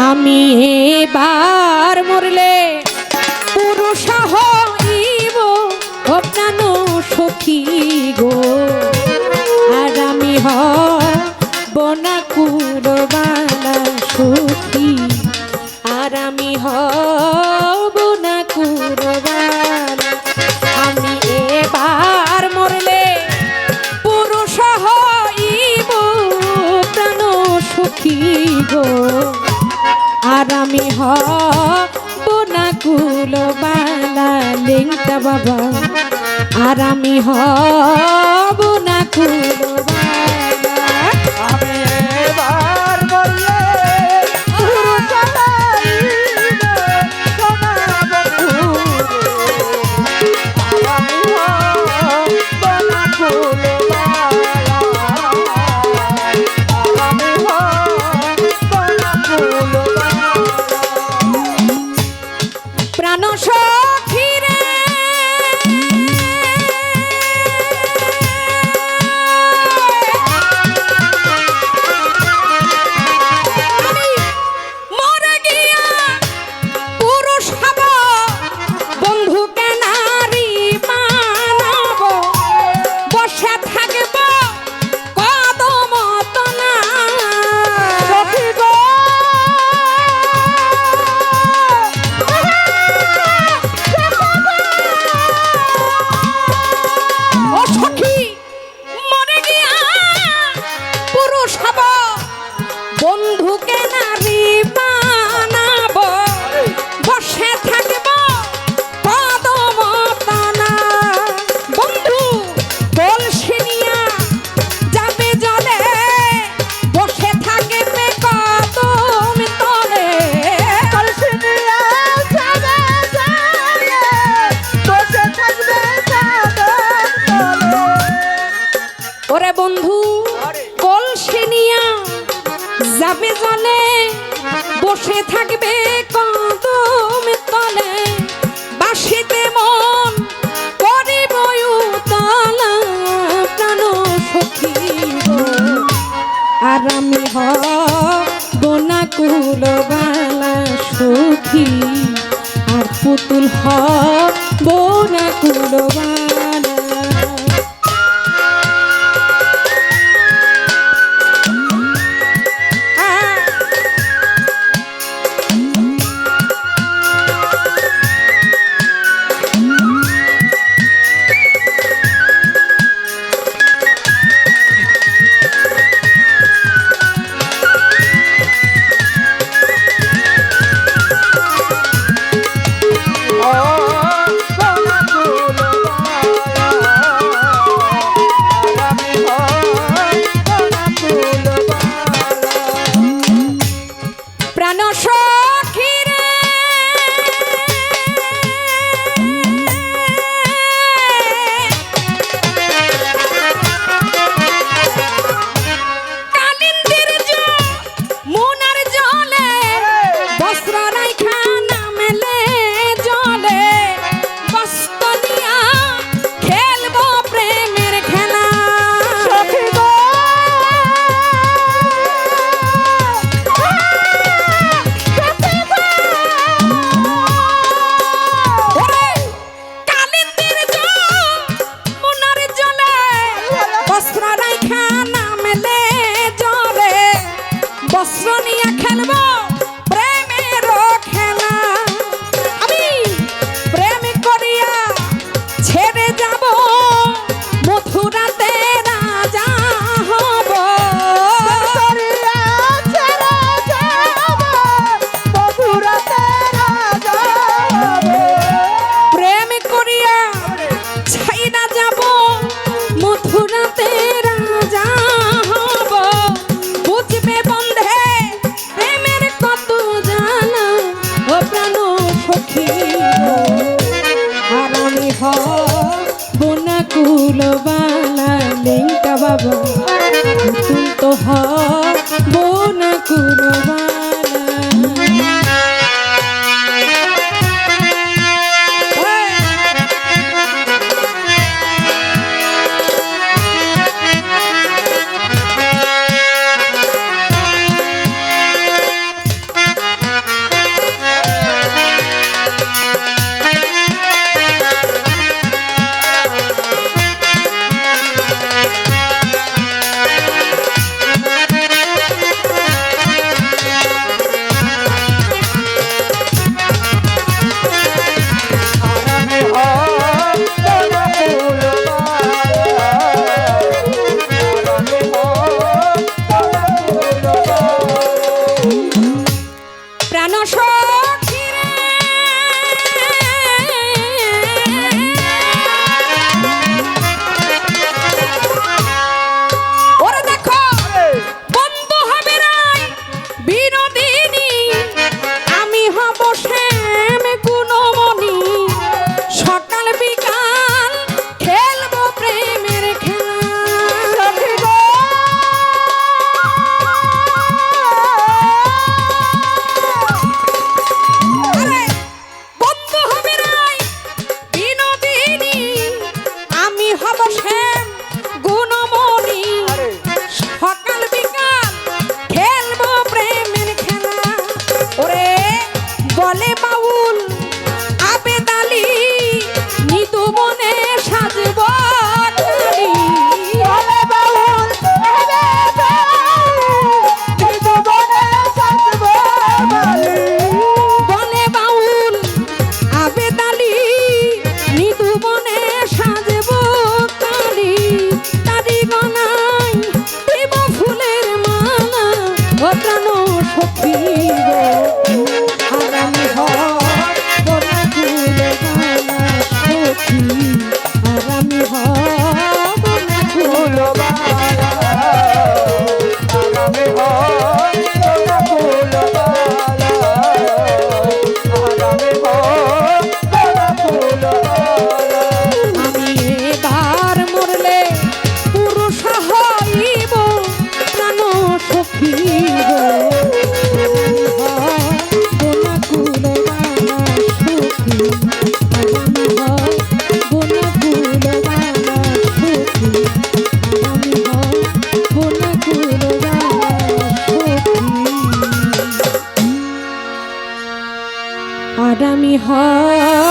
আমি এবার মরলে পুরুষ হইব ও প্রাণ সখী গো, আর আমি হব না কুরবালা সখী, আর আমি হব না কুরবালা। আমি এবার মরলে পুরুষ হইব প্রাণ সখী গো, আর আমি হব না কুলবালা লেংটা বাবা, আর আমি হব না কুলবালা। আমি এবার মরলে পুরুষ হইব সোনা বন্ধু, আর আমি হব না কুলবালা, আর আমি হব না কুলবালা। প্রাণ সখী রে আমি মরে গিয়া পুরুষ হব, বন্ধুকে নারী মানব, বসে থাকব কদম তলা। সখী গো, ও সখী মরে গিয়া পুরুষ হব, বন্ধুকে নারী বানাব, বসে থাকব কদম তলা। বন্ধু কলসি নিয়া যাবে জলে, বসে থাকবে কদম তলে। কলসি নিয়ে যাবে জলে, বসে থাকবে কদম তলে। ওরে বন্ধু কলসি নিয়া যাবে জলে, বসে থাকবে কদম তলে। বাসিতে মন করিব উতলা প্রাণ সখী গো, আর আমি হব না কুলবালা সখী, আর পুতুল হব না কুলবালা। ও সোনা কুলবালা, আর আমি হব না কুলবালা। প্রাণ সখী রে কালিন্দির মুনার জলে, বস্ত্র রাইখা নামলে জলে, বস্ত্র দিয়া খেলবো প্রেমের খেলা। সখী গো, ওরে কালিন্দির মুনার জলে, বস্ত্র রাইখা নামলে জলে, বস্ত্র নিয়ে খেলবো প্রেমের খেলা। আমি প্রেম করিয়া ছেড়ে যাব, মথুরাতে রাজা হব। করিয়া ছেড়ে যাব, মথুরাতে রাজা হব। প্রেম করিয়া ছাইরা যাব, মথুরাতে রাজা হব। বুঝবে বন্ধে প্রেমের কত জানা, ও প্রাণ সখী গো, আর আমি হব না কুলবালা লেংটা বাবা, তুই তো হব না কুলবালা। সখী গো আর আমি হব না কুলবালা সখী আর আমি হব না ফুলবালা আগামী হয় তোরা ফুলবালা আগামী হয় তোরা ফুলবালা আমি এবার মরলে পুরুষ হইব প্রাণ সখী গো আমি হব না কুলবালা সখী আর আমি হব না কুলবালা সখী আর আমি হব না কুলবালা সখী আর আমি হব